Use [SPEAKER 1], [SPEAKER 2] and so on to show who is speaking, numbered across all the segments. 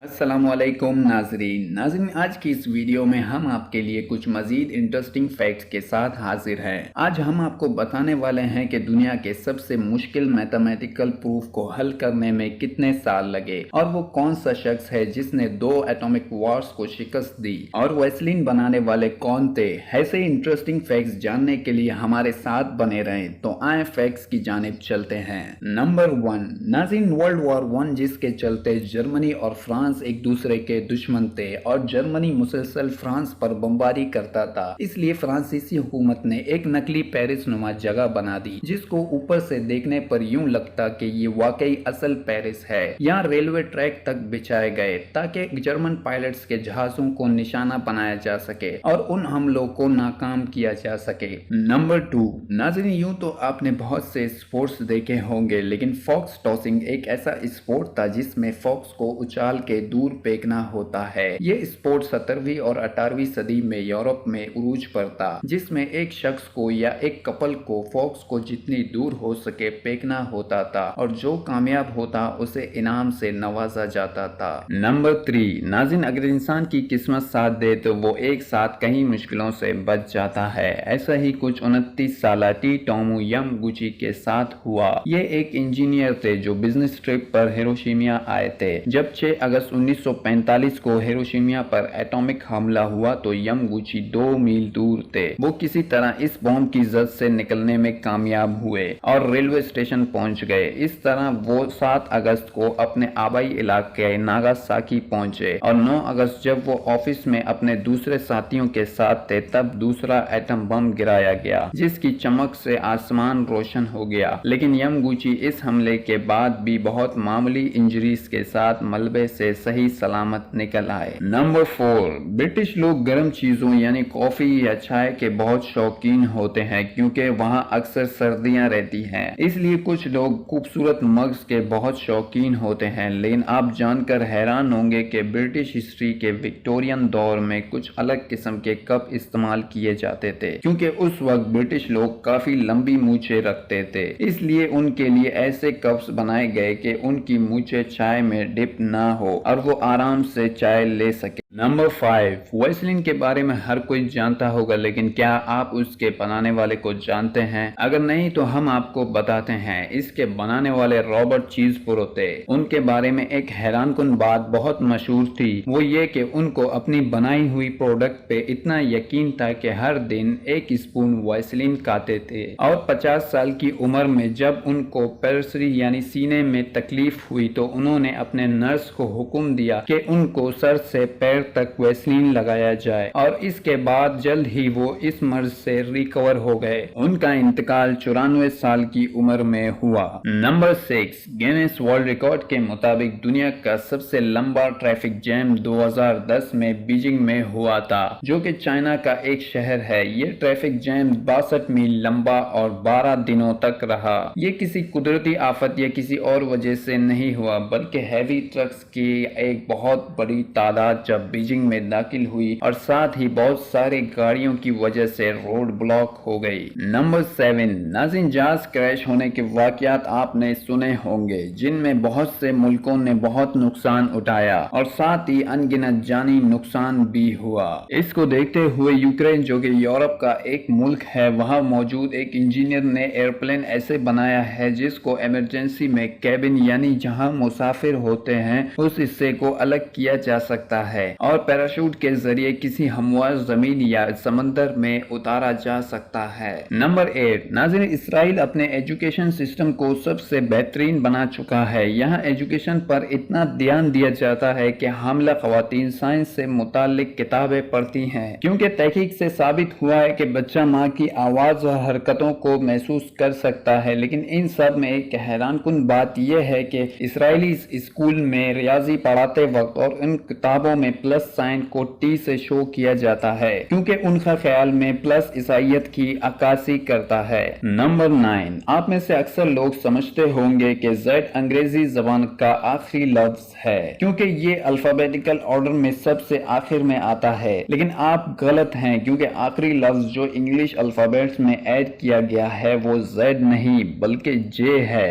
[SPEAKER 1] السلام علیکم ناظرین آج کی اس ویڈیو میں ہم آپ کے لیے کچھ مزید انٹرسٹنگ فیکٹس کے ساتھ حاضر ہیں۔ آج ہم آپ کو بتانے والے ہیں کہ دنیا کے سب سے مشکل میتھمیٹیکل پروف کو حل کرنے میں کتنے سال لگے اور وہ کون سا شخص ہے جس نے 2 ایٹمک وارز کو شکست دی اور ویسلین بنانے والے کون تھے۔ ایسے انٹرسٹنگ فیکٹس جاننے کے لیے ہمارے ساتھ بنے رہیں، تو آئیں فیکٹس کی جانب چلتے ہیں۔ نمبر 1، ناظرین ورلڈ وار 1 جس کے چلتے جرمنی اور فرانس ایک دوسرے کے دشمن تھے اور جرمنی مسلسل فرانس پر بمباری کرتا تھا، اس لیے فرانسیسی حکومت نے ایک نقلی پیرس نما جگہ بنا دی جس کو اوپر سے دیکھنے پر یوں لگتا کہ یہ واقعی اصل پیرس ہے۔ یہاں ریلوے ٹریک تک بچھائے گئے تاکہ جرمن پائلٹس کے جہازوں کو نشانہ بنایا جا سکے اور ان حملوں کو ناکام کیا جا سکے۔ نمبر 2، ناظرین یوں تو آپ نے بہت سے اسپورٹس دیکھے ہوں گے، لیکن فاکس ٹاسنگ ایک ایسا اسپورٹ تھا جس میں فاکس کو اچھال کے دور پھینکنا ہوتا ہے۔ یہ اسپورٹ 17ویں اور 18ویں صدی میں یورپ میں عروج پر تھا، جس میں ایک شخص کو یا ایک کپل کو فاکس کو جتنی دور ہو سکے پھینکنا ہوتا تھا اور جو کامیاب ہوتا اسے انعام سے نوازا جاتا تھا۔ نمبر 3، ناظرین اگر انسان کی قسمت ساتھ دے تو وہ ایک ساتھ کئی مشکلوں سے بچ جاتا ہے۔ ایسا ہی کچھ 29 سالہ ٹومو یامگوچی کے ساتھ ہوا۔ یہ ایک انجینئر تھے جو بزنس ٹرپ پر ہیروشیما آئے تھے۔ جب 6 اگست 1945 کو ہیروشیما پر ایٹمک حملہ ہوا تو یامگوچی 2 میل دور تھے۔ وہ کسی طرح اس بم کی زد سے نکلنے میں کامیاب ہوئے اور ریلوے اسٹیشن پہنچ گئے۔ اس طرح وہ 7 اگست کو اپنے آبائی علاقے ناگاساکی پہنچے اور 9 اگست جب وہ آفس میں اپنے دوسرے ساتھیوں کے ساتھ تھے تب دوسرا ایٹم بم گرایا گیا جس کی چمک سے آسمان روشن ہو گیا، لیکن یامگوچی اس حملے کے بعد بھی بہت معمولی انجریز کے ساتھ ملبے سے صحیح سلامت نکل آئے۔ نمبر 4، برٹش لوگ گرم چیزوں یعنی کافی یا چائے کے بہت شوقین ہوتے ہیں کیونکہ وہاں اکثر سردیاں رہتی ہیں، اس لیے کچھ لوگ خوبصورت مگز کے بہت شوقین ہوتے ہیں۔ لیکن آپ جان کر حیران ہوں گے کہ برٹش ہسٹری کے وکٹورین دور میں کچھ الگ قسم کے کپ استعمال کیے جاتے تھے کیونکہ اس وقت برٹش لوگ کافی لمبی مونچھیں رکھتے تھے، اس لیے ان کے لیے ایسے کپس بنائے گئے کہ ان کی مونچھیں چائے میں ڈپ نہ ہو اور وہ آرام سے چائے لے سکے۔ نمبر 5، ویسلین کے بارے میں ہر کوئی جانتا ہوگا، لیکن کیا آپ اس کے بنانے والے کو جانتے ہیں؟ اگر نہیں تو ہم آپ کو بتاتے ہیں۔ اس کے بنانے والے رابرٹ چیزپرو تھے۔ ان کے بارے میں ایک حیران کن بات بہت مشہور تھی، وہ یہ کہ ان کو اپنی بنائی ہوئی پروڈکٹ پہ اتنا یقین تھا کہ ہر دن 1 اسپون ویسلین کھاتے تھے اور 50 سال کی عمر میں جب ان کو پیرسری یعنی سینے میں تکلیف ہوئی تو انہوں نے اپنے نرس کو حکم دیا کہ ان کو سر سے پیر تک ویسلین لگایا جائے اور اس کے بعد جلد ہی وہ اس مرض سے ریکور ہو گئے۔ ان کا انتقال 94 سال کی عمر میں ہوا۔ نمبر 6، گینیس ورلڈ ریکارڈ کے مطابق دنیا کا سب سے لمبا ٹریفک جیم 2010 میں بیجنگ میں ہوا تھا، جو کہ چائنا کا ایک شہر ہے۔ یہ ٹریفک جیم 62 میل لمبا اور 12 دنوں تک رہا۔ یہ کسی قدرتی آفت یا کسی اور وجہ سے نہیں ہوا بلکہ ہیوی ٹرکس کی ایک بہت بڑی تعداد جب بیجنگ میں داخل ہوئی اور ساتھ ہی بہت ساری گاڑیوں کی وجہ سے روڈ بلاک ہو گئی۔ نمبر 7، ناظرین جہاز کریش ہونے کے واقعات آپ نے سنے ہوں گے جن میں بہت سے ملکوں نے بہت نقصان اٹھایا اور ساتھ ہی ان گنت جانی نقصان بھی ہوا۔ اس کو دیکھتے ہوئے یوکرین جو کہ یورپ کا ایک ملک ہے، وہاں موجود ایک انجینئر نے ایئرپلین ایسے بنایا ہے جس کو ایمرجنسی میں کیبن یعنی جہاں مسافر ہوتے ہیں اس حصے کو الگ کیا جا سکتا ہے اور پیراشوٹ کے ذریعے کسی ہموار زمین یا سمندر میں اتارا جا سکتا ہے۔ نمبر 8، ناظرین اسرائیل اپنے ایجوکیشن سسٹم کو سب سے بہترین بنا چکا ہے۔ یہاں ایجوکیشن پر اتنا دھیان دیا جاتا ہے کہ حاملہ خواتین سائنس سے متعلق کتابیں پڑھتی ہیں کیونکہ تحقیق سے ثابت ہوا ہے کہ بچہ ماں کی آواز اور حرکتوں کو محسوس کر سکتا ہے۔ لیکن ان سب میں ایک حیران کن بات یہ ہے کہ اسرائیلی اسکول میں ریاضی پڑھاتے وقت اور ان کتابوں میں پلس سائن کو ٹی سے شو کیا جاتا ہے کیونکہ ان کا خیال میں پلس عیسائیت کی عکاسی کرتا ہے۔ نمبر 9، آپ میں سے اکثر لوگ سمجھتے ہوں گے کہ زیڈ انگریزی زبان کا آخری لفظ ہے کیونکہ یہ الفابیٹیکل آرڈر میں سب سے آخر میں آتا ہے، لیکن آپ غلط ہیں کیونکہ آخری لفظ جو انگلش الفابیٹس میں ایڈ کیا گیا ہے وہ زیڈ نہیں بلکہ جے ہے۔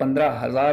[SPEAKER 1] 15,000